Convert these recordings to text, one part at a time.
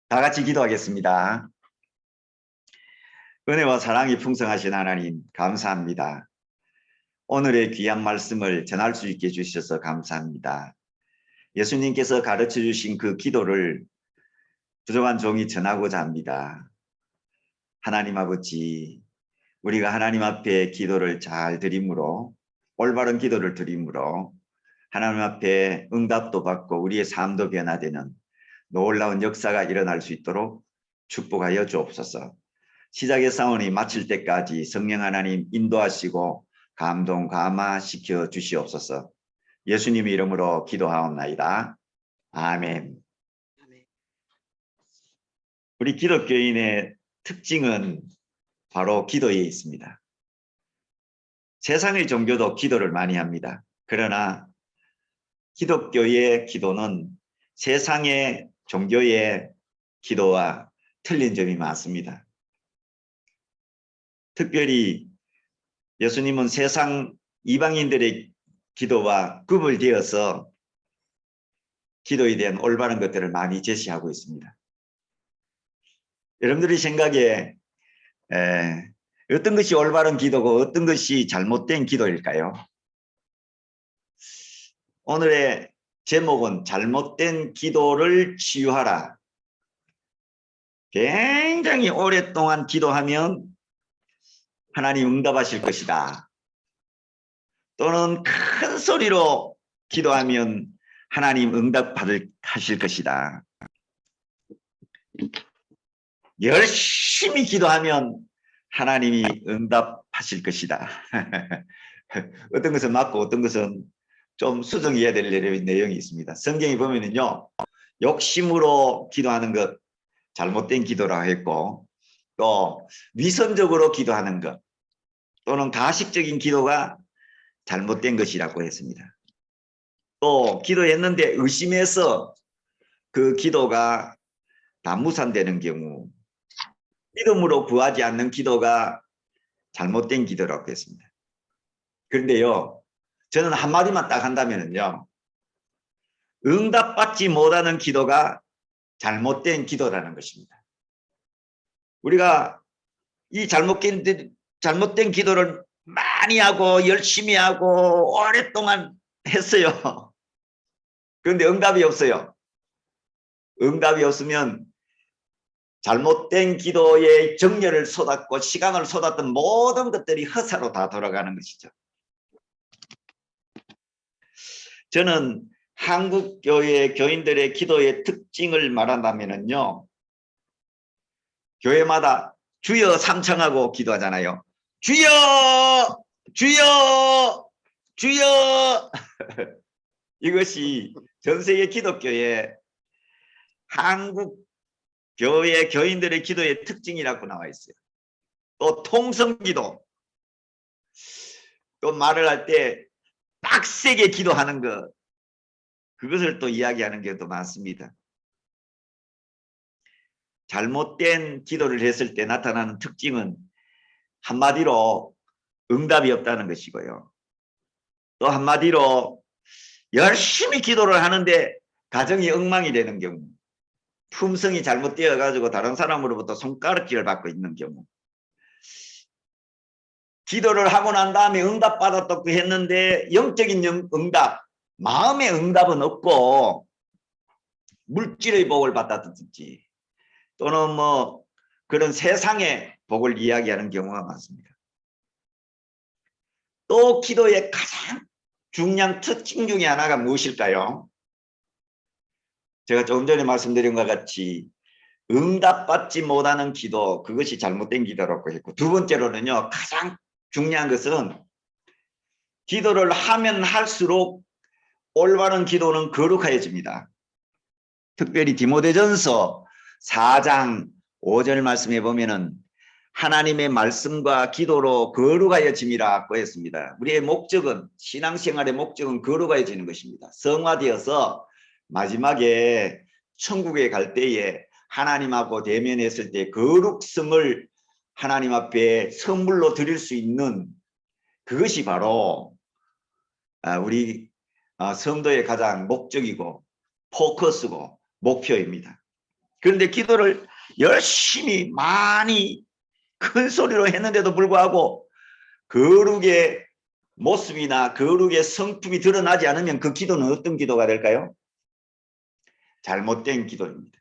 다 같이 기도하겠습니다. 은혜와 사랑이 풍성하신 하나님 감사합니다. 오늘의 귀한 말씀을 전할 수 있게 해주셔서 감사합니다. 예수님께서 가르쳐 주신 그 기도를 부족한 종이 전하고자 합니다. 하나님 아버지, 우리가 하나님 앞에 기도를 잘 드림으로, 올바른 기도를 드림으로 하나님 앞에 응답도 받고 우리의 삶도 변화되는 놀라운 역사가 일어날 수 있도록 축복하여 주옵소서. 시작의 싸움이 마칠 때까지 성령 하나님 인도하시고 감동 감화시켜 주시옵소서. 예수님의 이름으로 기도하옵나이다. 아멘. 우리 기독교인의 특징은 바로 기도에 있습니다. 세상의 종교도 기도를 많이 합니다. 그러나 기독교의 기도는 세상의 종교의 기도와 틀린 점이 많습니다. 특별히 예수님은 세상 이방인들의 기도와 구분되어서 기도에 대한 올바른 것들을 많이 제시하고 있습니다. 여러분들의 생각에 어떤 것이 올바른 기도고 어떤 것이 잘못된 기도일까요? 오늘의 제목은 잘못된 기도를 치유하라. 굉장히 오랫동안 기도하면 하나님 응답하실 것이다. 또는 큰 소리로 기도하면 하나님 응답하실 것이다. 열심히 기도하면 하나님이 응답하실 것이다. 어떤 것은 맞고 어떤 것은 좀 수정해야 될 내용이 있습니다. 성경에 보면은요, 욕심으로 기도하는 것 잘못된 기도라고 했고, 또 위선적으로 기도하는 것 또는 가식적인 기도가 잘못된 것이라고 했습니다. 또 기도했는데 의심해서 그 기도가 단무산되는 경우, 믿음으로 구하지 않는 기도가 잘못된 기도라고 했습니다. 그런데요, 저는 한마디만 딱 한다면요, 응답받지 못하는 기도가 잘못된 기도라는 것입니다. 우리가 이 잘못된 기도를 많이 하고 열심히 하고 오랫동안 했어요. 그런데 응답이 없어요. 응답이 없으면 잘못된 기도에 정열을 쏟았고 시간을 쏟았던 모든 것들이 허사로 다 돌아가는 것이죠. 저는 한국 교회 교인들의 기도의 특징을 말한다면요, 교회마다 주여 삼창하고 기도하잖아요. 주여! 주여! 주여! 이것이 전 세계 기독교의 한국 교회 교인들의 기도의 특징이라고 나와 있어요. 또 통성기도, 또 말을 할 때 빡세게 기도하는 것, 그것을 또 이야기하는 경우도 많습니다. 잘못된 기도를 했을 때 나타나는 특징은 한마디로 응답이 없다는 것이고요. 또 한마디로 열심히 기도를 하는데 가정이 엉망이 되는 경우, 품성이 잘못되어 가지고 다른 사람으로부터 손가락질을 받고 있는 경우, 기도를 하고 난 다음에 응답받았다고 했는데 영적인 응답, 마음의 응답은 없고 물질의 복을 받았든지 또는 뭐 그런 세상의 복을 이야기하는 경우가 많습니다. 또 기도의 가장 중요한 특징 중에 하나가 무엇일까요? 제가 조금 전에 말씀드린 것 같이 응답받지 못하는 기도, 그것이 잘못된 기도라고 했고, 두 번째로는요, 가장 중요한 것은 기도를 하면 할수록 올바른 기도는 거룩해집니다. 특별히 디모데전서 4장 5절 말씀에 보면은 하나님의 말씀과 기도로 거룩하여짐이라고 했습니다. 우리의 목적은, 신앙생활의 목적은 거룩해지는 것입니다. 성화되어서 마지막에 천국에 갈 때에 하나님하고 대면했을 때 거룩성을 하나님 앞에 선물로 드릴 수 있는, 그것이 바로 우리 성도의 가장 목적이고 포커스고 목표입니다. 그런데 기도를 열심히 많이 큰 소리로 했는데도 불구하고 거룩의 모습이나 거룩의 성품이 드러나지 않으면 그 기도는 어떤 기도가 될까요? 잘못된 기도입니다.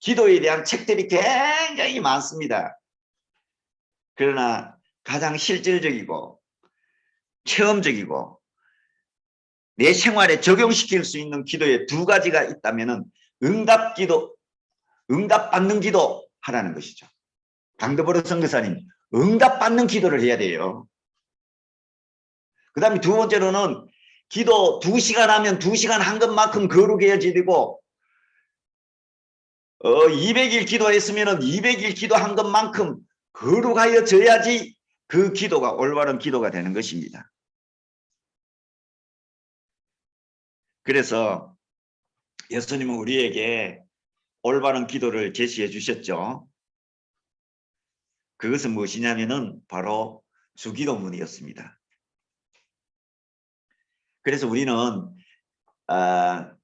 기도에 대한 책들이 굉장히 많습니다. 그러나 가장 실질적이고 체험적이고 내 생활에 적용시킬 수 있는 기도에 두 가지가 있다면 응답기도, 응답받는 기도 하라는 것이죠. 강도보로 선교사님, 응답받는 기도를 해야 돼요. 그 다음에 두 번째로는 기도 2시간 하면 2시간 한 것만큼 거룩해지고 200일 기도했으면 200일 기도한 것만큼 거룩하여져야지 그 기도가 올바른 기도가 되는 것입니다. 그래서 예수님은 우리에게 올바른 기도를 제시해 주셨죠. 그것은 무엇이냐면은 바로 주기도문이었습니다. 그래서 우리는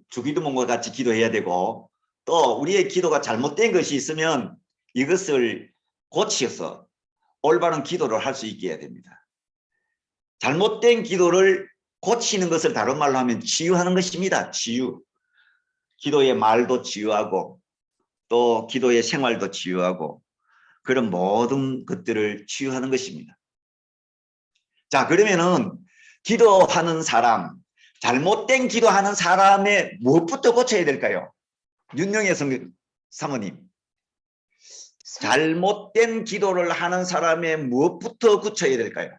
주기도문과 같이 기도해야 되고 또 우리의 기도가 잘못된 것이 있으면 이것을 고치어서 올바른 기도를 할 수 있게 해야 됩니다. 잘못된 기도를 고치는 것을 다른 말로 하면 치유하는 것입니다. 치유. 기도의 말도 치유하고 또 기도의 생활도 치유하고 그런 모든 것들을 치유하는 것입니다. 자, 그러면은 기도하는 사람, 잘못된 기도하는 사람의 무엇부터 고쳐야 될까요? 윤영애 사모님. 잘못된 기도를 하는 사람의 무엇부터 고쳐야 될까요?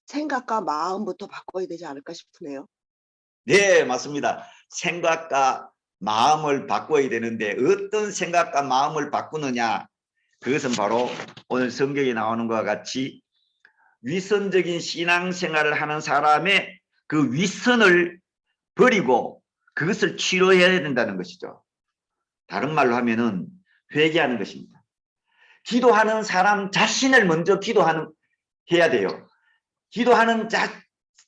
생각과 마음부터 바꿔야 되지 않을까 싶으네요. 네, 맞습니다. 생각과 마음을 바꿔야 되는데 어떤 생각과 마음을 바꾸느냐? 그것은 바로 오늘 성경에 나오는 것과 같이 위선적인 신앙생활을 하는 사람의 그 위선을 버리고 그것을 치료해야 된다는 것이죠. 다른 말로 하면은 회개하는 것입니다. 기도하는 사람 자신을 먼저 해야 돼요. 기도하는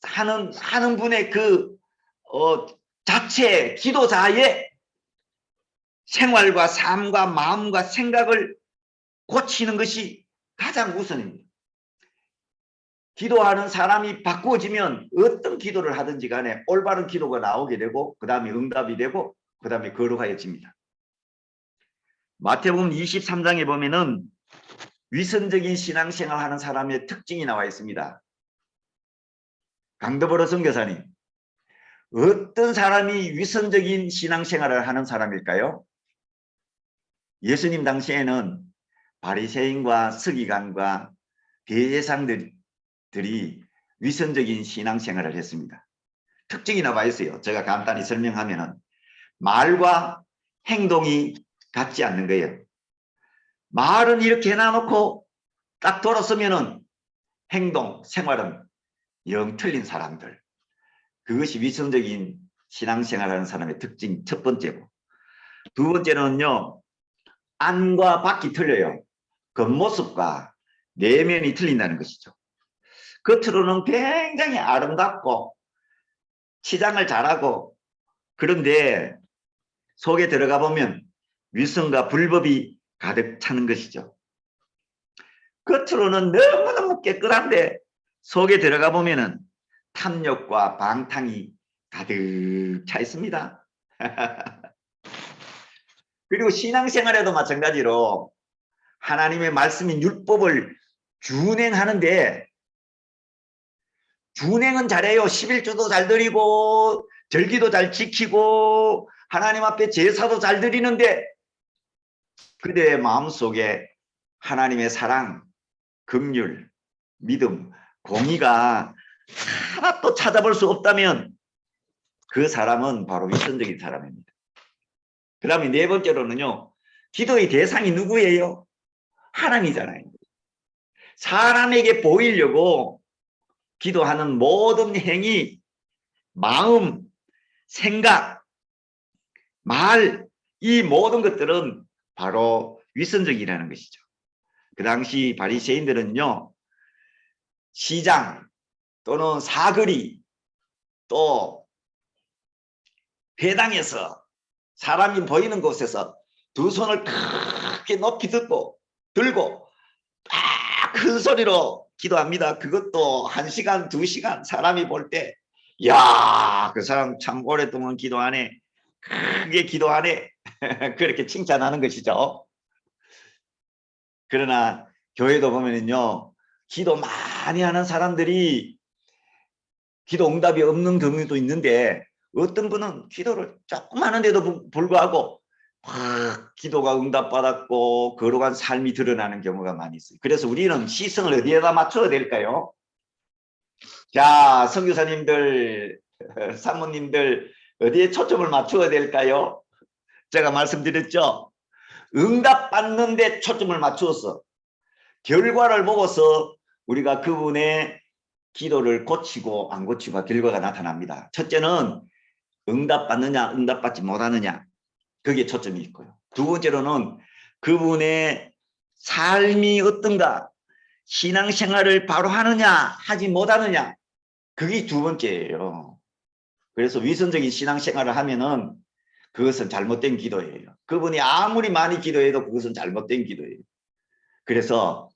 하는 분의 그 자체 기도자의 생활과 삶과 마음과 생각을 고치는 것이 가장 우선입니다. 기도하는 사람이 바꾸어지면 어떤 기도를 하든지 간에 올바른 기도가 나오게 되고 그 다음에 응답이 되고 그 다음에 거룩하여집니다. 마태복음 23장에 보면은 위선적인 신앙생활 하는 사람의 특징이 나와 있습니다. 강도보로 선교사님, 어떤 사람이 위선적인 신앙생활을 하는 사람일까요? 예수님 당시에는 바리새인과 서기관과 대제사장들이 위선적인 신앙생활을 했습니다. 특징이 나와 있어요. 제가 간단히 설명하면은 말과 행동이 같지 않는 거예요. 말은 이렇게 해놔놓고 딱 돌아서면은 행동, 생활은 영 틀린 사람들. 그것이 위선적인 신앙생활하는 사람의 특징 첫 번째고, 두 번째는요, 안과 밖이 틀려요. 겉모습과 내면이 틀린다는 것이죠. 겉으로는 굉장히 아름답고 치장을 잘하고 그런데 속에 들어가 보면 위선과 불법이 가득 차는 것이죠. 겉으로는 너무너무 깨끗한데 속에 들어가 보면은 탐욕과 방탕이 가득 차 있습니다. 그리고 신앙생활에도 마찬가지로 하나님의 말씀인 율법을 준행하는데 준행은 잘해요. 11조도 잘 드리고 절기도 잘 지키고 하나님 앞에 제사도 잘 드리는데 그대의 마음속에 하나님의 사랑, 긍휼, 믿음, 공의가 하나도 찾아볼 수 없다면 그 사람은 바로 위선적인 사람입니다. 그 다음에 네 번째로는요. 기도의 대상이 누구예요? 하나님이잖아요. 사람에게 보이려고 기도하는 모든 행위, 마음, 생각, 말, 이 모든 것들은 바로 위선적이라는 것이죠. 그 당시 바리새인들은요. 시장 또는 사거리 또 회당에서 사람이 보이는 곳에서 두 손을 크게 높이 들고 큰 소리로 기도합니다. 그것도 1시간, 2시간 사람이 볼 때, 야, 그 사람 참 오랫동안 기도하네. 크게 기도하네. 그렇게 칭찬하는 것이죠. 그러나 교회도 보면은요, 기도 많이 하는 사람들이 기도 응답이 없는 경우도 있는데, 어떤 분은 기도를 조금 하는데도 불구하고 기도가 응답받았고 거룩한 삶이 드러나는 경우가 많이 있어요. 그래서 우리는 시선을 어디에다 맞춰야 될까요? 자, 선교사님들, 사모님들, 어디에 초점을 맞춰야 될까요? 제가 말씀드렸죠. 응답받는 데 초점을 맞추어서 결과를 보고서 우리가 그분의 기도를 고치고 안 고치고 결과가 나타납니다. 첫째는 응답받느냐 응답받지 못하느냐, 그게 초점이 있고요. 두 번째로는 그분의 삶이 어떤가, 신앙생활을 바로 하느냐 하지 못하느냐, 그게 두 번째예요. 그래서 위선적인 신앙생활을 하면은 그것은 잘못된 기도예요. 그분이 아무리 많이 기도해도 그것은 잘못된 기도예요. 그래서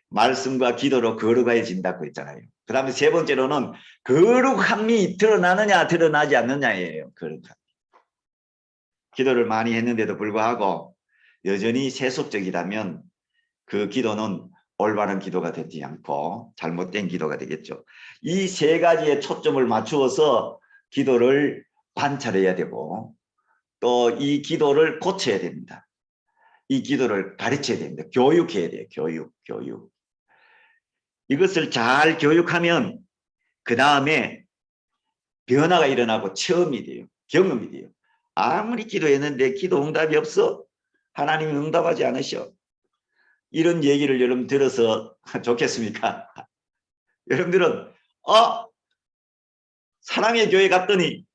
말씀과 기도로 거룩해진다고 했잖아요. 그 다음에 세 번째로는 거룩함이 드러나느냐 드러나지 않느냐예요. 거룩함. 기도를 많이 했는데도 불구하고 여전히 세속적이라면 그 기도는 올바른 기도가 되지 않고 잘못된 기도가 되겠죠. 이 세 가지에 초점을 맞추어서 기도를 관찰해야 되고 또 이 기도를 고쳐야 됩니다. 이 기도를 가르쳐야 됩니다. 교육해야 돼요. 교육. 이것을 잘 교육하면 그 다음에 변화가 일어나고 체험이 돼요. 경험이 돼요. 아무리 기도했는데 기도 응답이 없어. 하나님이 응답하지 않으셔. 이런 얘기를 여러분 들어서 좋겠습니까? 여러분들은 사랑의 교회 갔더니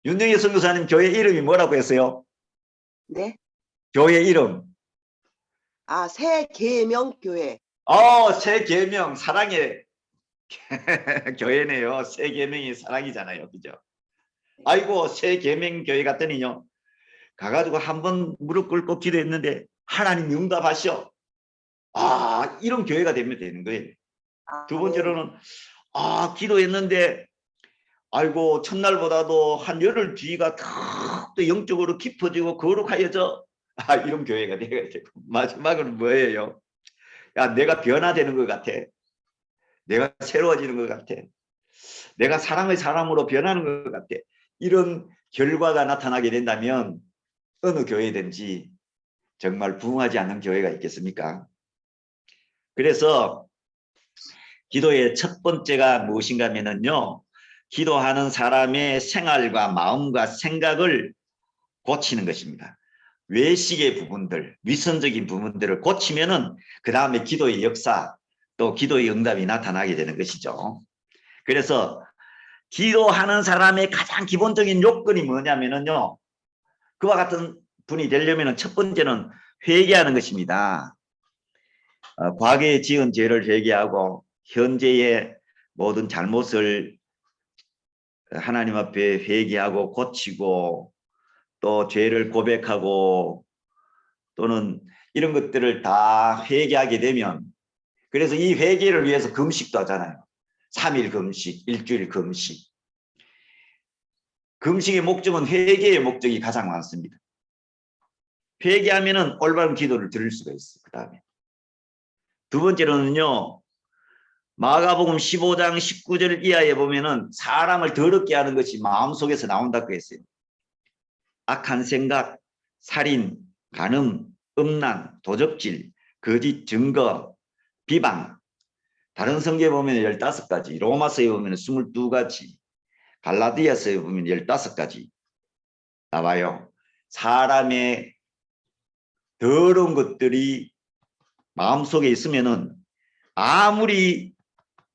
윤정희 선교사님 교회 이름이 뭐라고 했어요? 네. 교회 이름. 새계명교회. 새 계명, 사랑의 교회네요. 새 계명이 사랑이잖아요. 그죠? 아이고, 새 계명 교회 갔더니요. 가가지고 한번 무릎 꿇고 기도했는데 하나님 응답하셔. 이런 교회가 되면 되는 거예요. 두 번째로는 기도했는데 아이고 첫날보다도 한 열흘 뒤가 더 영적으로 깊어지고 거룩하여져. 이런 교회가 되어야 되고 마지막으로 뭐예요? 야, 내가 변화되는 것 같아. 내가 새로워지는 것 같아. 내가 사랑의 사람으로 변하는 것 같아. 이런 결과가 나타나게 된다면 어느 교회든지 정말 부흥하지 않는 교회가 있겠습니까? 그래서 기도의 첫 번째가 무엇인가 하면요. 기도하는 사람의 생활과 마음과 생각을 고치는 것입니다. 외식의 부분들, 위선적인 부분들을 고치면은 그 다음에 기도의 역사, 또 기도의 응답이 나타나게 되는 것이죠. 그래서 기도하는 사람의 가장 기본적인 요건이 뭐냐면요. 그와 같은 분이 되려면 첫 번째는 회개하는 것입니다. 과거에 지은 죄를 회개하고 현재의 모든 잘못을 하나님 앞에 회개하고 고치고 또 죄를 고백하고 또는 이런 것들을 다 회개하게 되면, 그래서 이 회개를 위해서 금식도 하잖아요. 3일 금식, 일주일 금식. 금식의 목적은 회개의 목적이 가장 많습니다. 회개하면은 올바른 기도를 드릴 수가 있어요. 그 다음에 두 번째로는요. 마가복음 15장 19절 이하에 보면은 사람을 더럽게 하는 것이 마음속에서 나온다고 했어요. 악한 생각, 살인, 간음, 음란, 도적질, 거짓 증거, 비방. 다른 성경에 보면 15가지, 로마서에 보면 22가지, 갈라디아서에 보면 15가지 나와요. 사람의 더러운 것들이 마음속에 있으면은 아무리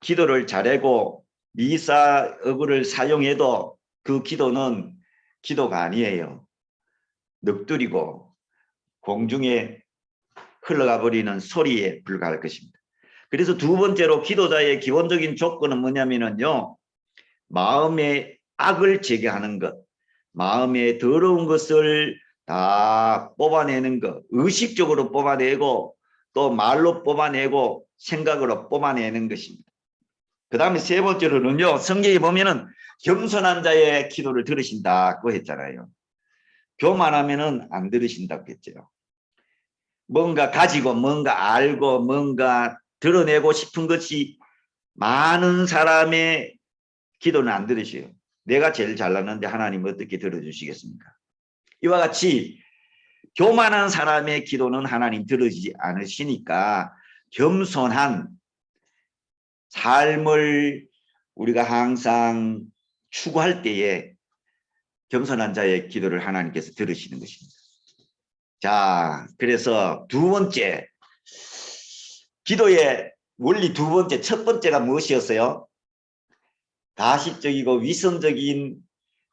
기도를 잘하고 미사어구를 사용해도 그 기도는 기도가 아니에요. 넋두리고 공중에 흘러가 버리는 소리에 불과할 것입니다. 그래서 두 번째로 기도자의 기본적인 조건은 뭐냐면요. 마음의 악을 제거하는 것, 마음에 더러운 것을 다 뽑아내는 것, 의식적으로 뽑아내고 또 말로 뽑아내고 생각으로 뽑아내는 것입니다. 그 다음에 세 번째로는요, 성경에 보면은 겸손한 자의 기도를 들으신다고 했잖아요. 교만하면은 안 들으신다고 했죠. 뭔가 가지고 뭔가 알고 뭔가 드러내고 싶은 것이 많은 사람의 기도는 안 들으셔요. 내가 제일 잘났는데 하나님 어떻게 들어주시겠습니까? 이와 같이 교만한 사람의 기도는 하나님 들으지 않으시니까 겸손한 삶을 우리가 항상 추구할 때에 겸손한 자의 기도를 하나님께서 들으시는 것입니다. 자, 그래서 두 번째, 기도의 원리 두 번째, 첫 번째가 무엇이었어요? 가식적이고 위선적인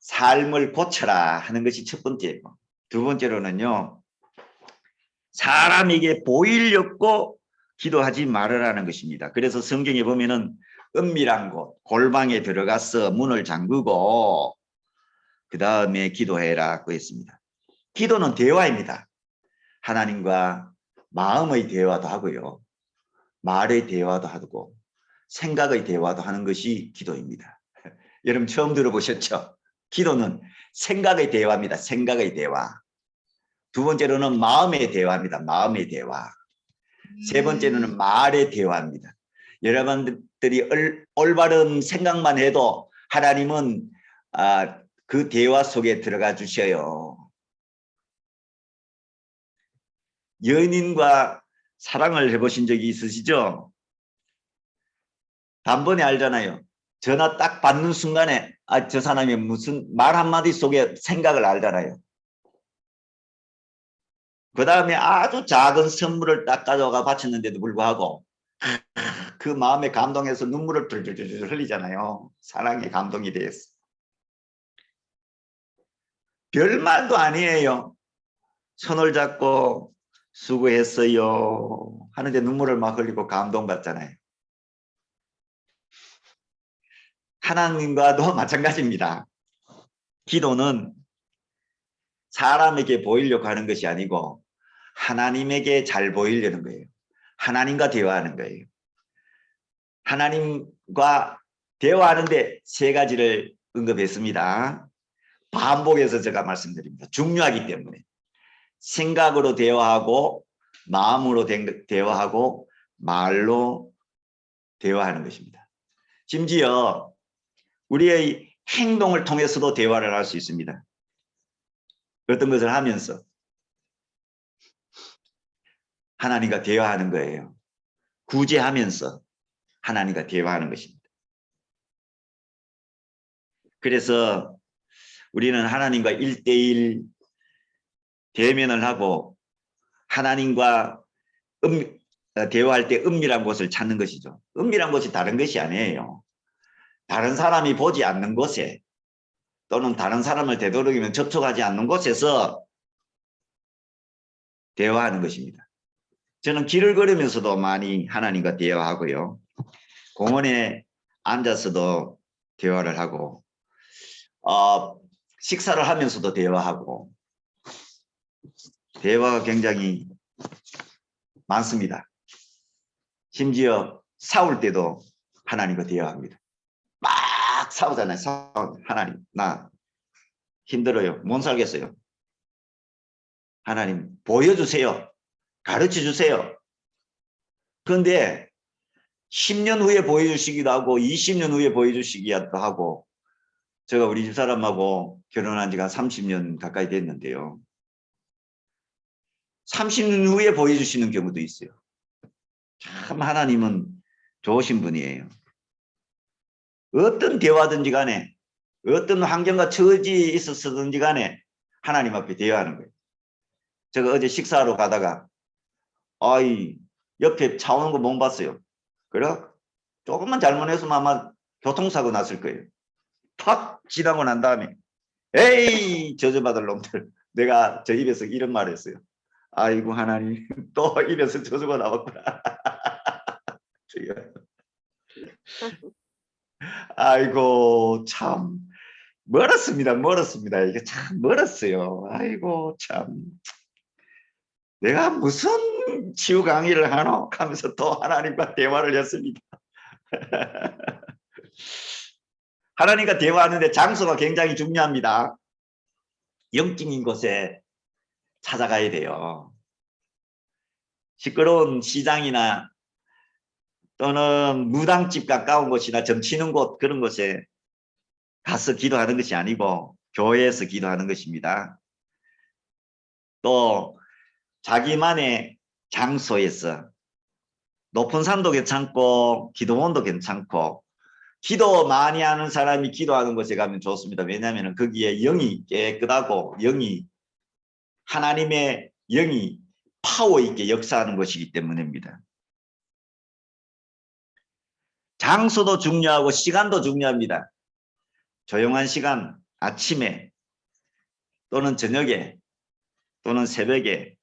삶을 고쳐라 하는 것이 첫 번째고, 두 번째로는요, 사람에게 보이려고 기도하지 말으라는 것입니다. 그래서 성경에 보면은 은밀한 곳, 골방에 들어가서 문을 잠그고 그 다음에 기도해라고 했습니다. 기도는 대화입니다. 하나님과 마음의 대화도 하고요. 말의 대화도 하고 생각의 대화도 하는 것이 기도입니다. 여러분 처음 들어보셨죠? 기도는 생각의 대화입니다. 생각의 대화. 두 번째로는 마음의 대화입니다. 마음의 대화. 세 번째는 말의 대화입니다. 여러분들이 올바른 생각만 해도 하나님은 그 대화 속에 들어가 주셔요. 연인과 사랑을 해보신 적이 있으시죠? 단번에 알잖아요. 전화 딱 받는 순간에 저 사람이 무슨 말 한마디 속에 생각을 알잖아요. 그 다음에 아주 작은 선물을 딱 가져가 바쳤는데도 불구하고 그 마음에 감동해서 눈물을 툴툴툴 흘리잖아요. 사랑에 감동이 되었어. 별말도 아니에요. 손을 잡고 수고했어요 하는데 눈물을 막 흘리고 감동받잖아요. 하나님과도 마찬가지입니다. 기도는 사람에게 보이려고 하는 것이 아니고 하나님에게 잘 보이려는 거예요. 하나님과 대화하는 거예요. 하나님과 대화하는데 세 가지를 언급했습니다. 반복해서 제가 말씀드립니다. 중요하기 때문에. 생각으로 대화하고 마음으로 대화하고 말로 대화하는 것입니다. 심지어 우리의 행동을 통해서도 대화를 할 수 있습니다. 어떤 것을 하면서 하나님과 대화하는 거예요. 구제하면서 하나님과 대화하는 것입니다. 그래서 우리는 하나님과 1대1 대면을 하고 하나님과 대화할 때 은밀한 곳을 찾는 것이죠. 은밀한 곳이 다른 것이 아니에요. 다른 사람이 보지 않는 곳에 또는 다른 사람을 되도록이면 접촉하지 않는 곳에서 대화하는 것입니다. 저는 길을 걸으면서도 많이 하나님과 대화하고요. 공원에 앉아서도 대화를 하고 식사를 하면서도 대화하고 대화가 굉장히 많습니다. 심지어 싸울 때도 하나님과 대화합니다. 막 싸우잖아요. 하나님 나 힘들어요. 못 살겠어요. 하나님 보여주세요. 가르쳐주세요. 그런데 10년 후에 보여주시기도 하고 20년 후에 보여주시기도 하고 제가 우리 집사람하고 결혼한 지가 30년 가까이 됐는데요. 30년 후에 보여주시는 경우도 있어요. 참 하나님은 좋으신 분이에요. 어떤 대화든지 간에 어떤 환경과 처지에 있었든지 간에 하나님 앞에 대화하는 거예요. 제가 어제 식사하러 가다가 옆에 차 오는 거 못 봤어요. 그래? 조금만 잘못했으면 아마 교통사고 났을 거예요. 팍 지나고 난 다음에 에이 저주받을 놈들 내가 저 입에서 이런 말을 했어요. 아이고 하나님 또 입에서 저주가 나왔구나. 아이고 참 멀었습니다. 멀었습니다. 이게 참 멀었어요. 아이고 참. 내가 무슨 치유 강의를 하노? 하면서 또 하나님과 대화를 했습니다. 하나님과 대화하는데 장소가 굉장히 중요합니다. 영적인 곳에 찾아가야 돼요. 시끄러운 시장이나 또는 무당집 가까운 곳이나 점치는 곳 그런 곳에 가서 기도하는 것이 아니고 교회에서 기도하는 것입니다. 또 자기만의 장소에서 높은 산도 괜찮고 기도원도 괜찮고 기도 많이 하는 사람이 기도하는 곳에 가면 좋습니다. 왜냐하면 거기에 영이 깨끗하고 영이 하나님의 영이 파워 있게 역사하는 것이기 때문입니다. 장소도 중요하고 시간도 중요합니다. 조용한 시간, 아침에 또는 저녁에 또는 새벽에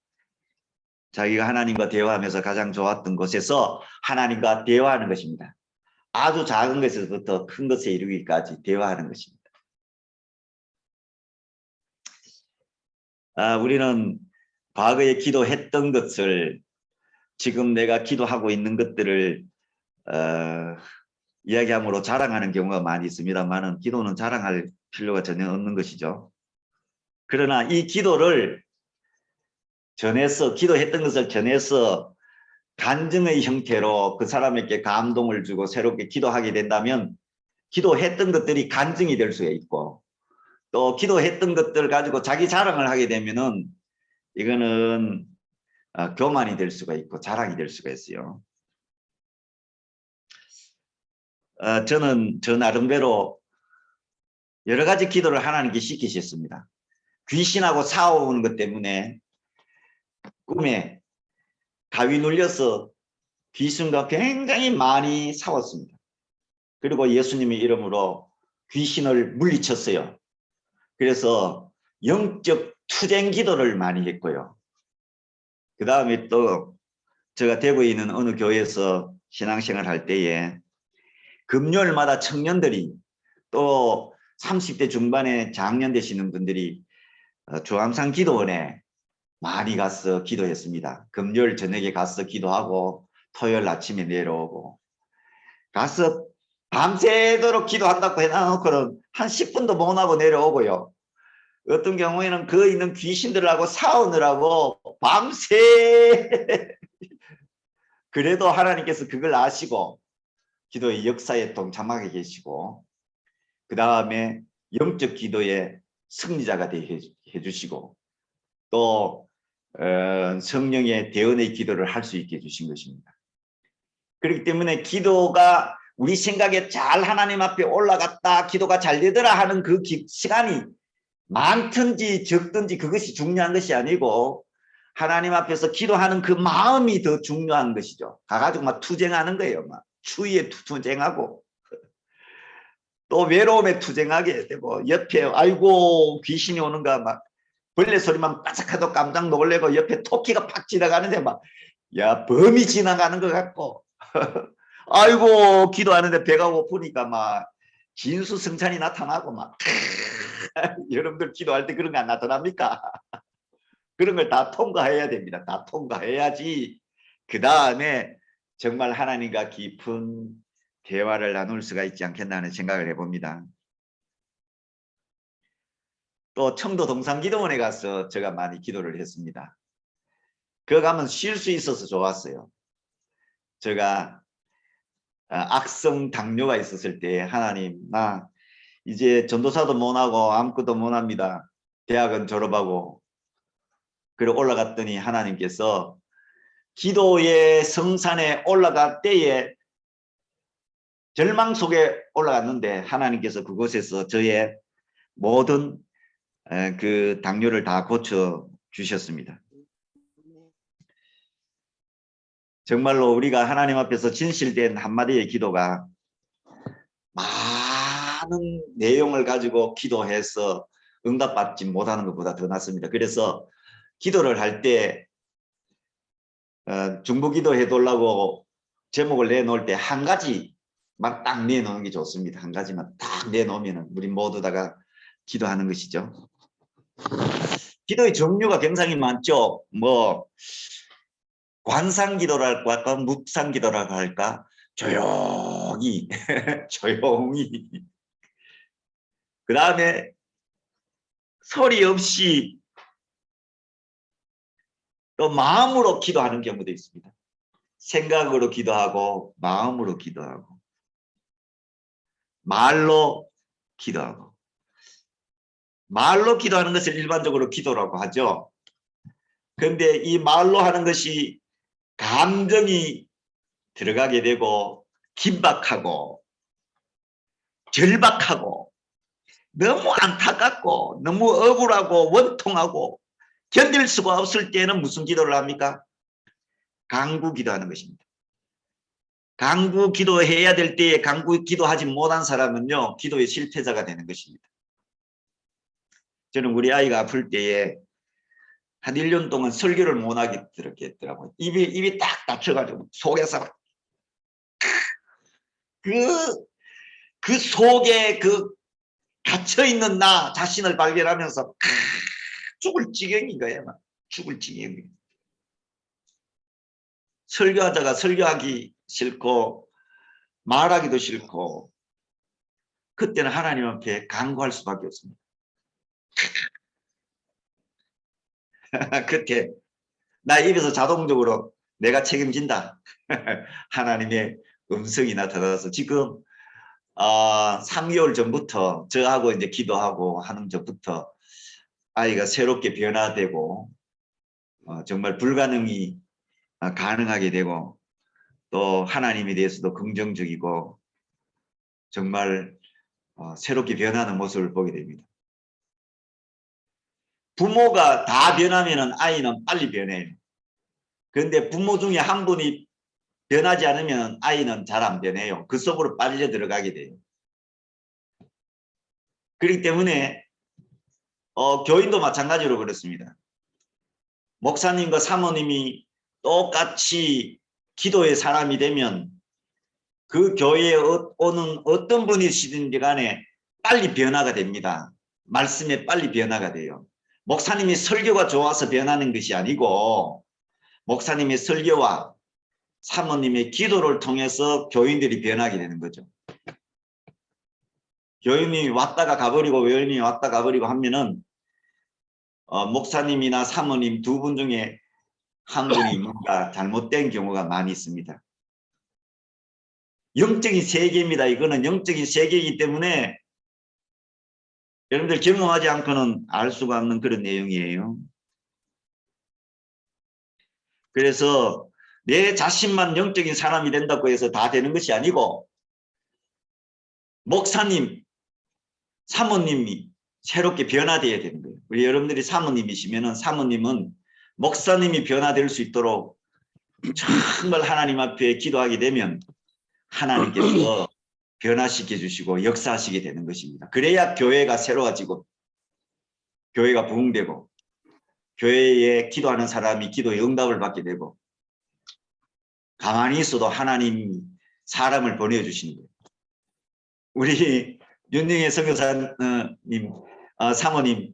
자기가 하나님과 대화하면서 가장 좋았던 곳에서 하나님과 대화하는 것입니다. 아주 작은 것에서부터 큰 것에 이르기까지 대화하는 것입니다. 우리는 과거에 기도했던 것을 지금 내가 기도하고 있는 것들을 이야기함으로 자랑하는 경우가 많이 있습니다만 기도는 자랑할 필요가 전혀 없는 것이죠. 그러나 이 기도를 전해서 기도했던 것을 전해서 간증의 형태로 그 사람에게 감동을 주고 새롭게 기도하게 된다면 기도했던 것들이 간증이 될 수가 있고 또 기도했던 것들 가지고 자기 자랑을 하게 되면은 이거는 교만이 될 수가 있고 자랑이 될 수가 있어요. 저는 저 나름대로 여러 가지 기도를 하나님께 시키셨습니다. 귀신하고 싸우는 것 때문에 꿈에 가위 눌려서 귀신과 굉장히 많이 싸웠습니다. 그리고 예수님의 이름으로 귀신을 물리쳤어요. 그래서 영적 투쟁 기도를 많이 했고요. 그 다음에 또 제가 대구에 있는 어느 교회에서 신앙생활 할 때에 금요일마다 청년들이 또 30대 중반에 장년 되시는 분들이 주암산 기도원에 많이 가서 기도했습니다. 금요일 저녁에 가서 기도하고 토요일 아침에 내려오고 가서 밤새도록 기도한다고 해놔놓고는 한 10분도 못 하고 내려오고요. 어떤 경우에는 그 있는 귀신들하고 싸우느라고 밤새 그래도 하나님께서 그걸 아시고 기도의 역사에 동참하게 계시고 그 다음에 영적 기도의 승리자가 되게 해주시고 또 성령의 대언의 기도를 할 수 있게 해주신 것입니다. 그렇기 때문에 기도가 우리 생각에 잘 하나님 앞에 올라갔다 기도가 잘 되더라 하는 그 시간이 많든지 적든지 그것이 중요한 것이 아니고 하나님 앞에서 기도하는 그 마음이 더 중요한 것이죠. 가가지고 막 투쟁하는 거예요. 막 추위에 투쟁하고 또 외로움에 투쟁하게 되고 옆에 아이고 귀신이 오는가 막 벌레 소리만 바삭하도 깜짝 놀래고 옆에 토끼가 팍 지나가는데 막 야 범이 지나가는 것 같고 아이고 기도하는데 배가 고프니까 막 진수성찬이 나타나고 막 여러분들 기도할 때 그런 거 안 나타납니까? 그런 걸 다 통과해야 됩니다. 다 통과해야지 그 다음에 정말 하나님과 깊은 대화를 나눌 수가 있지 않겠나는 생각을 해봅니다. 또 청도 동산기도원에 가서 제가 많이 기도를 했습니다. 그 가면 쉴 수 있어서 좋았어요. 제가 악성 당뇨가 있었을 때 하나님 나 이제 전도사도 못하고 아무것도 못합니다. 대학은 졸업하고 그리고 올라갔더니 하나님께서 기도의 성산에 올라갈 때에 절망 속에 올라갔는데 하나님께서 그곳에서 저의 모든 그 당뇨를 다 고쳐 주셨습니다. 정말로 우리가 하나님 앞에서 진실된 한마디의 기도가 많은 내용을 가지고 기도해서 응답받지 못하는 것보다 더 낫습니다. 그래서 기도를 할 때 중보기도 해달라고 제목을 내놓을 때 한 가지만 딱 내놓는 게 좋습니다. 한 가지만 딱 내놓으면 우리 모두 다가 기도하는 것이죠. 기도의 종류가 굉장히 많죠. 뭐 관상기도랄까 할까, 묵상기도랄까 할까, 조용히 조용히. 그 다음에 소리 없이 또 마음으로 기도하는 경우도 있습니다. 생각으로 기도하고 마음으로 기도하고 말로 기도하고. 말로 기도하는 것을 일반적으로 기도라고 하죠. 그런데 이 말로 하는 것이 감정이 들어가게 되고 긴박하고 절박하고 너무 안타깝고 너무 억울하고 원통하고 견딜 수가 없을 때는 무슨 기도를 합니까? 간구 기도하는 것입니다. 간구 기도해야 될 때에 간구 기도하지 못한 사람은요, 기도의 실패자가 되는 것입니다. 저는 우리 아이가 아플 때에 한 1년 동안 설교를 못하게 들었겠더라고요. 입이 딱 닫혀가지고 속에서 그 속에 그 갇혀있는 나 자신을 발견하면서 죽을 지경인 거예요. 막. 죽을 지경인 거예요. 설교하다가 설교하기 싫고 말하기도 싫고 그때는 하나님 앞에 간구할 수밖에 없습니다. 그때 나 입에서 자동적으로 내가 책임진다. 하나님의 음성이 나타나서 지금 3개월 전부터 저하고 이제 기도하고 하는 전부터 아이가 새롭게 변화되고 정말 불가능이 가능하게 되고 또 하나님에 대해서도 긍정적이고 정말 새롭게 변하는 모습을 보게 됩니다. 부모가 다 변하면 아이는 빨리 변해요. 그런데 부모 중에 한 분이 변하지 않으면 아이는 잘 안 변해요. 그 속으로 빠져 들어가게 돼요. 그렇기 때문에 교인도 마찬가지로 그렇습니다. 목사님과 사모님이 똑같이 기도의 사람이 되면 그 교회에 오는 어떤 분이시든지 간에 빨리 변화가 됩니다. 말씀에 빨리 변화가 돼요. 목사님이 설교가 좋아서 변하는 것이 아니고 목사님의 설교와 사모님의 기도를 통해서 교인들이 변하게 되는 거죠. 교인이 왔다가 가버리고 교인이 왔다 가버리고 하면은 목사님이나 사모님 두 분 중에 한 분이 뭔가 잘못된 경우가 많이 있습니다. 영적인 세계입니다. 이거는 영적인 세계이기 때문에 여러분들 경험하지 않고는 알 수가 없는 그런 내용이에요. 그래서 내 자신만 영적인 사람이 된다고 해서 다 되는 것이 아니고 목사님, 사모님이 새롭게 변화되어야 되는 거예요. 우리 여러분들이 사모님이시면 사모님은 목사님이 변화될 수 있도록 정말 하나님 앞에 기도하게 되면 하나님께서 변화시켜 주시고 역사하시게 되는 것입니다. 그래야 교회가 새로워지고 교회가 부흥되고 교회에 기도하는 사람이 기도의 응답을 받게 되고 가만히 있어도 하나님이 사람을 보내주시는 거예요. 우리 윤영애 선교사님 사모님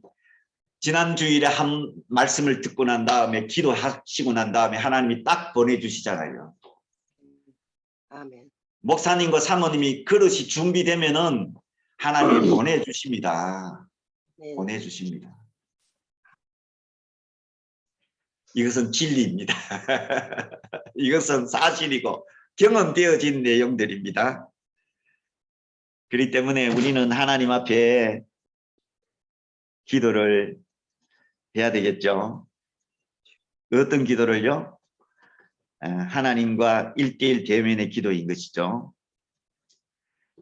지난 주일에 한 말씀을 듣고 난 다음에 기도하시고 난 다음에 하나님이 딱 보내주시잖아요. 아멘. 목사님과 사모님이 그릇이 준비되면은 하나님이 보내주십니다. 네. 보내주십니다. 이것은 진리입니다. 이것은 사실이고 경험되어진 내용들입니다. 그렇기 때문에 우리는 하나님 앞에 기도를 해야 되겠죠. 어떤 기도를요? 하나님과 1:1 대면의 기도인 것이죠.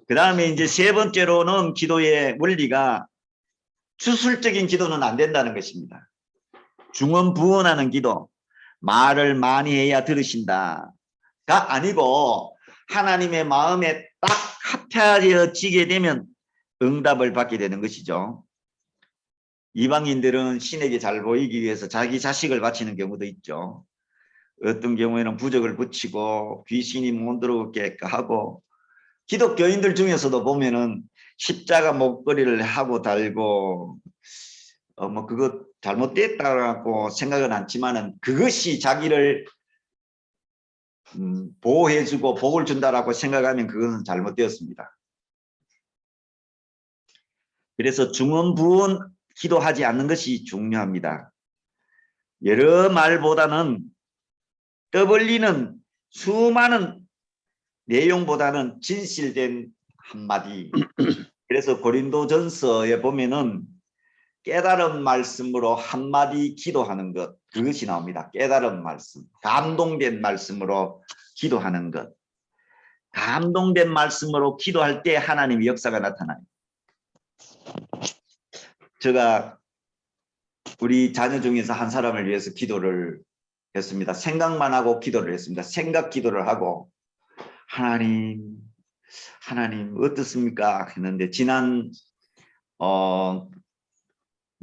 그 다음에 이제 세 번째로는 기도의 원리가 추술적인 기도는 안 된다는 것입니다. 중언부언하는 기도, 말을 많이 해야 들으신다가 아니고 하나님의 마음에 딱 합쳐지게 되면 응답을 받게 되는 것이죠. 이방인들은 신에게 잘 보이기 위해서 자기 자식을 바치는 경우도 있죠. 어떤 경우에는 부적을 붙이고 귀신이 못 들어오게 하고 기독교인들 중에서도 보면은 십자가 목걸이를 하고 달고 뭐 그거 잘못됐다고 생각은 않지만은 그것이 자기를 보호해주고 복을 준다라고 생각하면 그것은 잘못되었습니다. 그래서 중언부언 기도하지 않는 것이 중요합니다. 여러 말보다는 떠벌리는 수많은 내용보다는 진실된 한마디. 그래서 고린도전서에 보면은 깨달은 말씀으로 한마디 기도하는 것, 그것이 나옵니다. 깨달은 말씀, 감동된 말씀으로 기도하는 것. 감동된 말씀으로 기도할 때 하나님의 역사가 나타나요. 제가 우리 자녀 중에서 한 사람을 위해서 기도를 했습니다. 생각만 하고 기도를 했습니다. 생각 기도를 하고 하나님 어떻습니까? 했는데 지난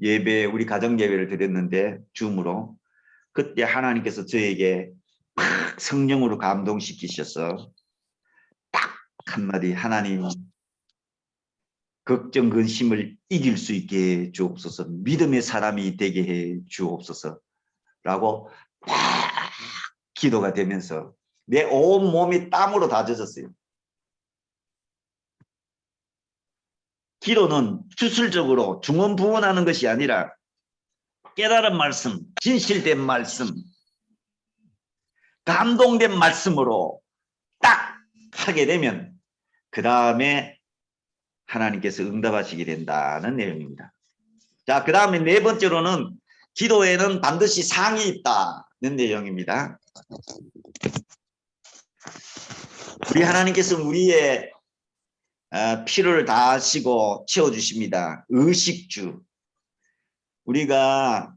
예배, 우리 가정 예배를 드렸는데 줌으로 그때 하나님께서 저에게 막 성령으로 감동시키셔서 딱 한마디, 하나님 걱정 근심을 이길 수 있게 해 주옵소서, 믿음의 사람이 되게 해 주옵소서 라고 막 기도가 되면서 내 온 몸이 땀으로 다 젖었어요. 기도는 주술적으로 중언부언하는 것이 아니라 깨달은 말씀, 진실된 말씀, 감동된 말씀으로 딱 하게 되면 그 다음에 하나님께서 응답하시게 된다는 내용입니다. 자, 그 다음에 네 번째로는 기도에는 반드시 상이 있다는 내용입니다. 우리 하나님께서 우리의 필요를 다 하시고 채워주십니다. 의식주. 우리가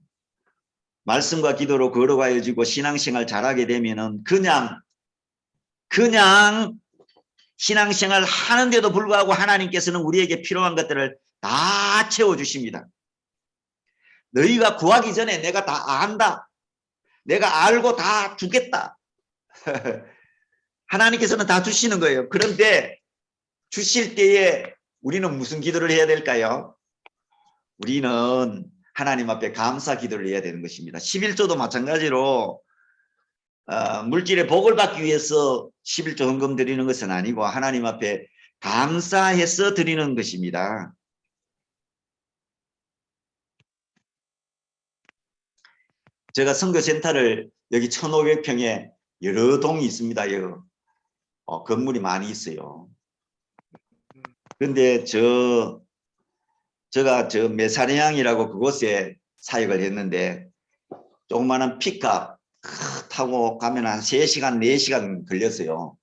말씀과 기도로 걸어가야지고 신앙생활 잘하게 되면은 그냥 신앙생활 하는데도 불구하고 하나님께서는 우리에게 필요한 것들을 다 채워주십니다. 너희가 구하기 전에 내가 다 안다. 내가 알고 다 주겠다. 하나님께서는 다 주시는 거예요. 그런데 주실 때에 우리는 무슨 기도를 해야 될까요? 우리는 하나님 앞에 감사 기도를 해야 되는 것입니다. 11조도 마찬가지로 물질의 복을 받기 위해서 11조 헌금 드리는 것은 아니고 하나님 앞에 감사해서 드리는 것입니다. 제가 선교센터를 여기 1500평에 여러 동이 있습니다. 건물이 많이 있어요. 그런데 제가 메사리앙이라고 그곳에 사역을 했는데 조그마한 픽업 타고 가면 한 3시간, 4시간 걸렸어요.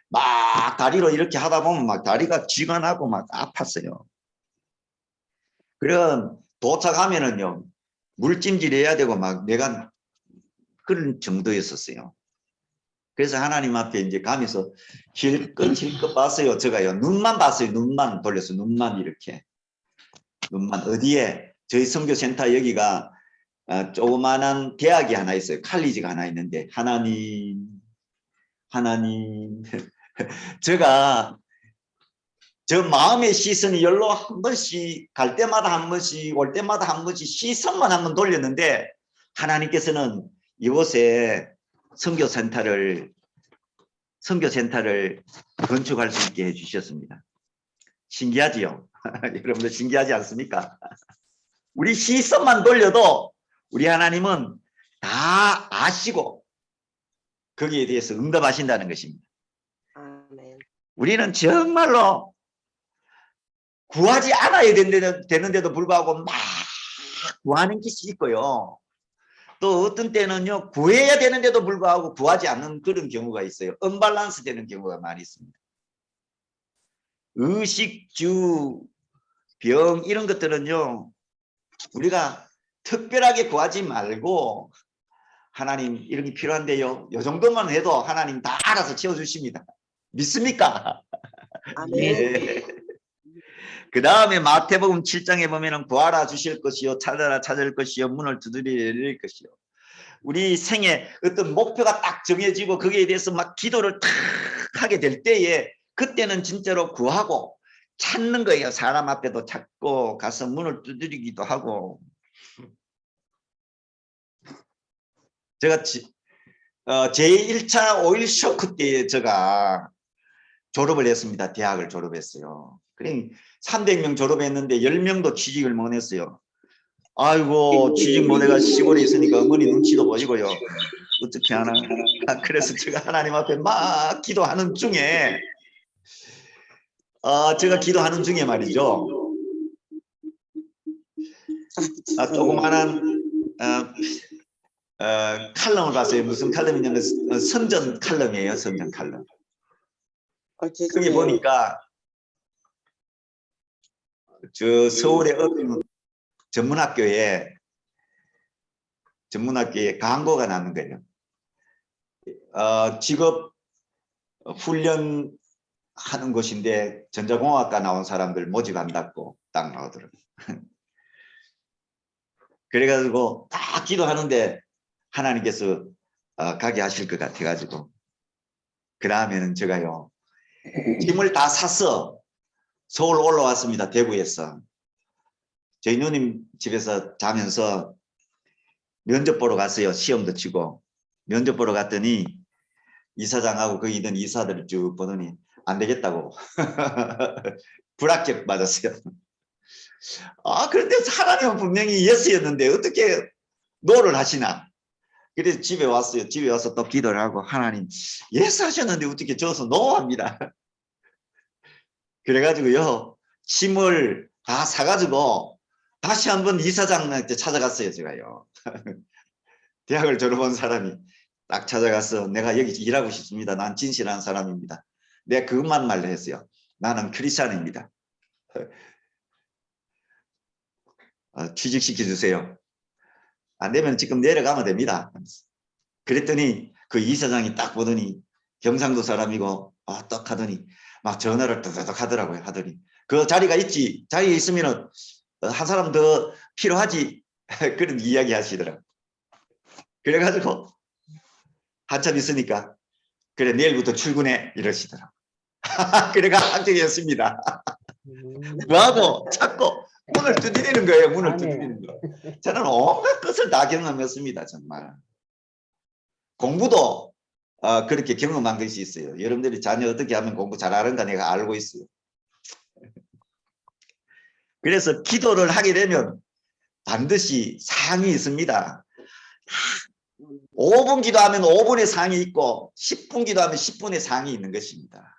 막 다리로 이렇게 하다 보면 막 다리가 쥐가 나고 막 아팠어요. 그럼 도착하면은요, 물찜질 해야 되고 막 내가 그런 정도였었어요. 그래서 하나님 앞에 이제 가면서 힐끗 봤어요. 제가요, 눈만 봤어요. 눈만 돌렸어요. 눈만 이렇게. 눈만. 어디에? 저희 선교센터 여기가 조그만한 대학이 하나 있어요. 칼리지가 하나 있는데 하나님 제가 저 마음의 시선이 열로 한 번씩 갈 때마다 한 번씩 올 때마다 한 번씩 시선만 한번 돌렸는데 하나님께서는 이곳에 선교센터를 건축할 수 있게 해주셨습니다. 신기하지요? 여러분들 신기하지 않습니까? 우리 시선만 돌려도 우리 하나님은 다 아시고 거기에 대해서 응답하신다는 것입니다. 아멘. 우리는 정말로 구하지 않아야 되는데도 불구하고 막 구하는 것이 있고요. 또 어떤 때는요, 구해야 되는데도 불구하고 구하지 않는 그런 경우가 있어요. 언밸런스 되는 경우가 많이 있습니다. 의식주, 병 이런 것들은요, 우리가 특별하게 구하지 말고 하나님 이런 게 필요한데요. 이 정도만 해도 하나님 다 알아서 채워주십니다. 믿습니까? 아멘. 예. 그 다음에 마태복음 7장에 보면은 구하라 주실 것이요, 찾아라 찾을 것이요, 문을 두드리라 열릴 것이요. 우리 생에 어떤 목표가 딱 정해지고 거기에 대해서 막 기도를 탁 하게 될 때에 그때는 진짜로 구하고 찾는 거예요. 사람 앞에도 찾고 가서 문을 두드리기도 하고. 제가 제1차 오일 쇼크 때 제가 졸업을 했습니다. 대학을 졸업했어요. 그래 300명 졸업했는데 10명도 취직을 못 했어요. 아이고 취직 못해가 시골에 있으니까 어머니 눈치도 보이고요. 어떻게 하나. 그래서 제가 하나님 앞에 막 기도하는 중에 제가 기도하는 중에 말이죠. 조그마한 칼럼을 봤어요. 무슨 칼럼이냐면 선전 칼럼이에요. 선전 칼럼. 거기 보니까 저 서울의 어떤 전문학교에 광고가 나는 거예요. 직업 훈련하는 곳인데 전자공학과 나온 사람들 모집한다고 딱 나오더라고요. 그래가지고 다 기도하는데 하나님께서 가게 하실 것 같아가지고 그 다음에는 제가요 짐을 다 사서 서울 올라왔습니다. 대구에서. 저희 누님 집에서 자면서 면접 보러 갔어요. 시험도 치고 면접 보러 갔더니 이사장하고 거기 있는 이사들을 쭉 보더니 안 되겠다고 불합격 맞았어요. 그런데 하나님은 분명히 예스였는데 어떻게 노를 하시나. 그래서 집에 왔어요. 집에 와서 또 기도를 하고 하나님 예스 하셨는데 어떻게 저서 노합니다. 그래가지고요 짐을 다 사가지고 다시 한번 이사장한테 찾아갔어요. 제가요. 대학을 졸업한 사람이 딱 찾아가서 내가 여기 일하고 싶습니다. 난 진실한 사람입니다. 내가 그것만 말로 했어요. 나는 크리스찬입니다. 취직시켜 주세요. 안 되면 지금 내려가면 됩니다. 그랬더니 그 이사장이 딱 보더니 경상도 사람이고 딱 하더니 막 전화를 떠덕 하더라고요. 하더니 그 자리가 있지. 자리에 있으면 한 사람 더 필요하지. 그런 이야기 하시더라고요. 그래가지고 한참 있으니까 그래 내일부터 출근해 이러시더라고요. 그래가 합격했습니다. 뭐하고 찾고 문을 두드리는 거예요. 문을 두드리는 거. 저는 온갖 것을 다 경험했습니다. 정말. 공부도 그렇게 경험한 것이 있어요. 여러분들이 자녀 어떻게 하면 공부 잘하는가 내가 알고 있어요. 그래서 기도를 하게 되면 반드시 상이 있습니다. 5분 기도하면 5분의 상이 있고 10분 기도하면 10분의 상이 있는 것입니다.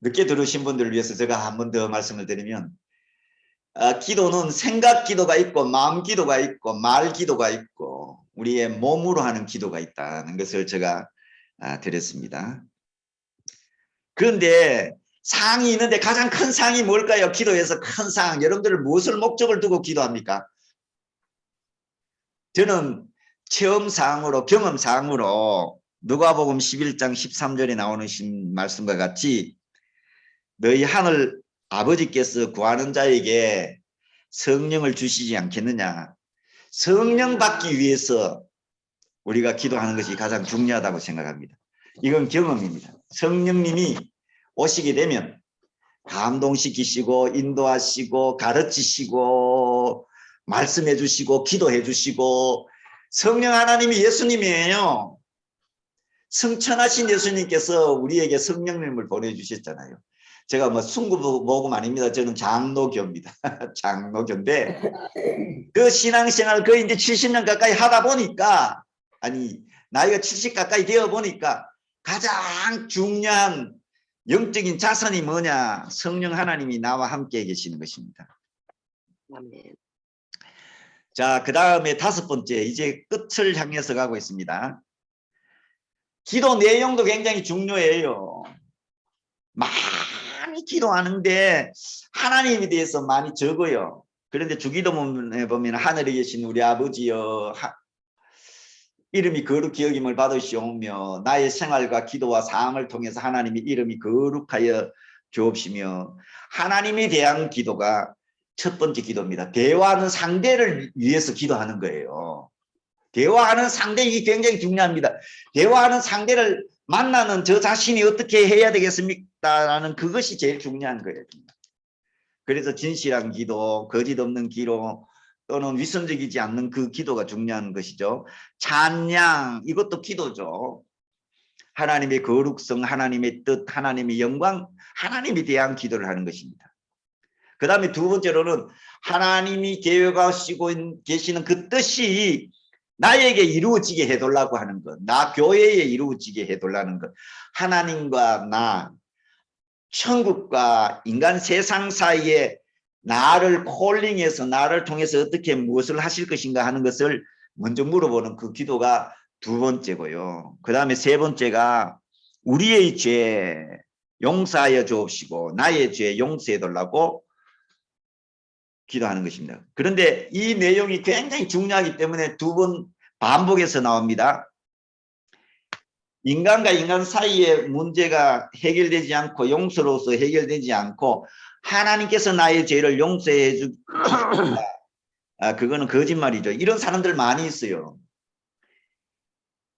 늦게 들으신 분들을 위해서 제가 한 번 더 말씀을 드리면 기도는 생각 기도가 있고 마음 기도가 있고 말 기도가 있고 우리의 몸으로 하는 기도가 있다는 것을 제가 드렸습니다. 그런데 상이 있는데 가장 큰 상이 뭘까요? 기도에서 큰 상. 여러분들 무엇을 목적을 두고 기도합니까? 저는 체험상으로 경험상으로 누가복음 11장 13절에 나오는 말씀과 같이 너희 하늘 아버지께서 구하는 자에게 성령을 주시지 않겠느냐. 성령 받기 위해서 우리가 기도하는 것이 가장 중요하다고 생각합니다. 이건 경험입니다. 성령님이 오시게 되면 감동시키시고 인도하시고 가르치시고 말씀해 주시고 기도해 주시고 성령 하나님이 예수님이에요. 성천하신 예수님께서 우리에게 성령님을 보내주셨잖아요. 제가 뭐 순구모금 아닙니다. 저는 장로교입니다. 장로교인데 그 신앙생활 거의 이제 70년 가까이 하다 보니까 나이가 70 가까이 되어 보니까 가장 중요한 영적인 자산이 뭐냐? 성령 하나님이 나와 함께 계시는 것입니다. 아멘. 자, 그 다음에 5번째 이제 끝을 향해서 가고 있습니다. 기도 내용도 굉장히 중요해요. 많이 기도하는데 하나님에 대해서 많이 적어요. 그런데 주기도문에 보면 하늘에 계신 우리 아버지여 이름이 거룩히 여김을 받으시오며 나의 생활과 기도와 사함을 통해서 하나님의 이름이 거룩하여 주옵시며 하나님에 대한 기도가 첫 번째 기도입니다. 대화하는 상대를 위해서 기도하는 거예요. 대화하는 상대 이게 굉장히 중요합니다. 대화하는 상대를 만나는 저 자신이 어떻게 해야 되겠습니까? 그것이 제일 중요한 거예요. 그래서 진실한 기도, 거짓 없는 기도, 또는 위선적이지 않는 그 기도가 중요한 것이죠. 찬양, 이것도 기도죠. 하나님의 거룩성, 하나님의 뜻, 하나님의 영광, 하나님에 대한 기도를 하는 것입니다. 그 다음에 두 번째로는 하나님이 계획하시고 계시는 그 뜻이 나에게 이루어지게 해달라고 하는 것, 나 교회에 이루어지게 해달라는 것, 하나님과 나, 천국과 인간 세상 사이에 나를 콜링해서 나를 통해서 어떻게 무엇을 하실 것인가 하는 것을 먼저 물어보는 그 기도가 두 번째고요. 그 다음에 세 번째가 우리의 죄 용서하여 주옵시고 나의 죄 용서해 달라고 기도하는 것입니다. 그런데 이 내용이 굉장히 중요하기 때문에 두 번 반복해서 나옵니다. 인간과 인간 사이의 문제가 해결되지 않고 용서로서 해결되지 않고 하나님께서 나의 죄를 용서해 주십니다. 그거는 거짓말이죠. 이런 사람들 많이 있어요.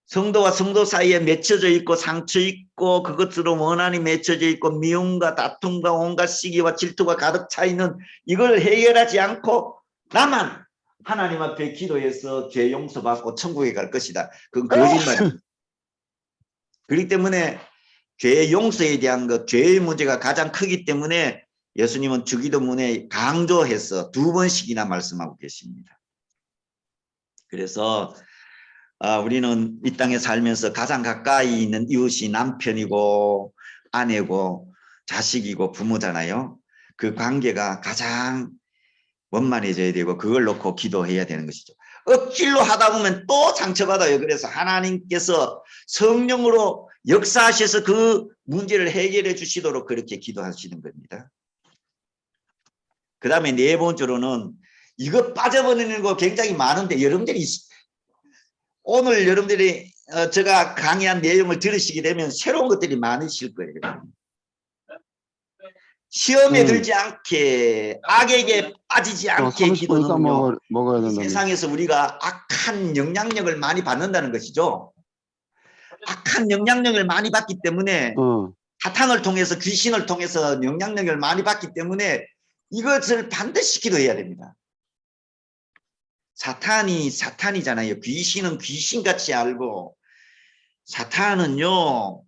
성도와 성도 사이에 맺혀져 있고 상처 있고 그것으로 원한이 맺혀져 있고 미움과 다툼과 온갖 시기와 질투가 가득 차 있는 이걸 해결하지 않고 나만 하나님 앞에 기도해서 죄 용서받고 천국에 갈 것이다. 그건 거짓말입니다. 그렇기 때문에 죄 용서에 대한 것, 죄의 문제가 가장 크기 때문에 예수님은 주기도문에 강조해서 두 번씩이나 말씀하고 계십니다. 그래서 우리는 이 땅에 살면서 가장 가까이 있는 이웃이 남편이고 아내고 자식이고 부모잖아요. 그 관계가 가장 원만해져야 되고 그걸 놓고 기도해야 되는 것이죠. 억지로 하다 보면 또 상처받아요. 그래서 하나님께서 성령으로 역사하셔서 그 문제를 해결해 주시도록 그렇게 기도하시는 겁니다. 그 다음에 네 번째로는 이거 빠져버리는 거 굉장히 많은데 여러분들이 오늘 여러분들이 제가 강의한 내용을 들으시게 되면 새로운 것들이 많으실 거예요. 시험에 들지 않게 악에게 빠지지 않게 30분 있다 기도는요. 먹어야 된다. 세상에서 우리가 악한 영향력을 많이 받는다는 것이죠. 악한 영향력을 많이 받기 때문에 사탄을 통해서 귀신을 통해서 영향력을 많이 받기 때문에 이것을 반드시 기도해야 됩니다. 사탄이 사탄이잖아요. 귀신은 귀신같이 알고 사탄은요.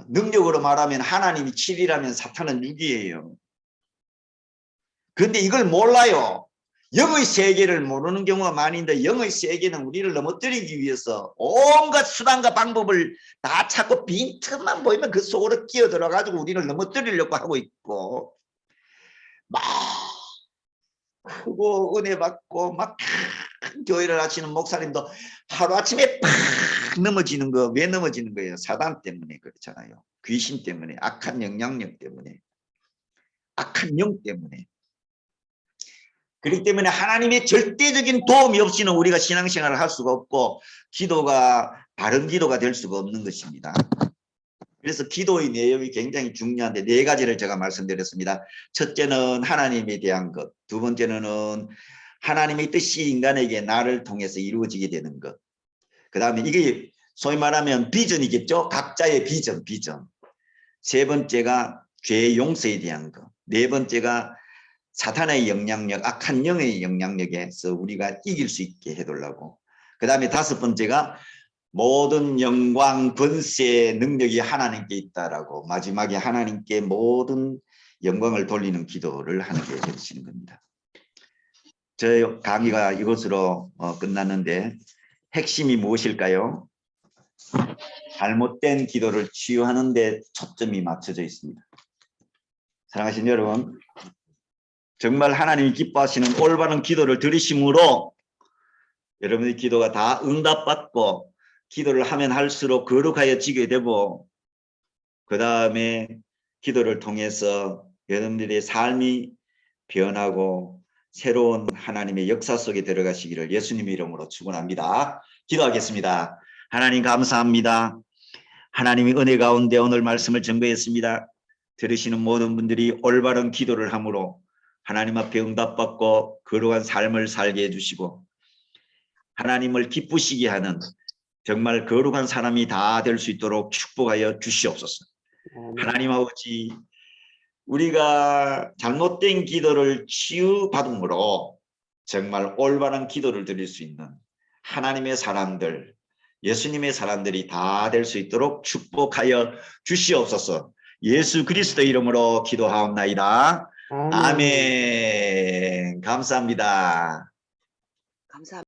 능력으로 말하면 하나님이 7이라면 사탄은 6이에요. 그런데 이걸 몰라요. 영의 세계를 모르는 경우가 많이 있는데 영의 세계는 우리를 넘어뜨리기 위해서 온갖 수단과 방법을 다 찾고 빈틈만 보이면 그 속으로 끼어들어가지고 우리를 넘어뜨리려고 하고 있고 막 크고 은혜 받고 막 큰 교회를 하시는 목사님도 하루아침에 팍 넘어지는 거 왜 넘어지는 거예요? 사단 때문에 그렇잖아요. 귀신 때문에 악한 영향력 때문에 악한 영 때문에 그렇기 때문에 하나님의 절대적인 도움이 없이는 우리가 신앙생활을 할 수가 없고 기도가 바른 기도가 될 수가 없는 것입니다. 그래서 기도의 내용이 굉장히 중요한데 네 가지를 제가 말씀드렸습니다. 첫째는 하나님에 대한 것, 두 번째는 하나님의 뜻이 인간에게 나를 통해서 이루어지게 되는 것. 그 다음에 이게 소위 말하면 비전이겠죠. 각자의 비전. 세 번째가 죄의 용서에 대한 것. 네 번째가 사탄의 영향력, 악한 영의 영향력에서 우리가 이길 수 있게 해달라고. 그 다음에 다섯 번째가 모든 영광, 권세, 능력이 하나님께 있다라고 마지막에 하나님께 모든 영광을 돌리는 기도를 하는 게 되시는 겁니다. 저 강의가 이것으로 끝났는데 핵심이 무엇일까요? 잘못된 기도를 치유하는 데 초점이 맞춰져 있습니다. 사랑하신 여러분, 정말 하나님이 기뻐하시는 올바른 기도를 들으심으로 여러분의 기도가 다 응답받고 기도를 하면 할수록 거룩하여지게 되고 그 다음에 기도를 통해서 여러분들의 삶이 변하고 새로운 하나님의 역사 속에 들어가시기를 예수님 이름으로 축원합니다. 기도하겠습니다. 하나님 감사합니다. 하나님의 은혜 가운데 오늘 말씀을 전거했습니다. 들으시는 모든 분들이 올바른 기도를 함으로 하나님 앞에 응답받고 거룩한 삶을 살게 해주시고 하나님을 기쁘시게 하는 정말 거룩한 사람이 다 될 수 있도록 축복하여 주시옵소서. 아멘. 하나님 아버지, 우리가 잘못된 기도를 치유받음으로 정말 올바른 기도를 드릴 수 있는 하나님의 사람들, 예수님의 사람들이 다 될 수 있도록 축복하여 주시옵소서. 예수 그리스도 이름으로 기도하옵나이다. 아멘. 아멘. 감사합니다. 감사합니다.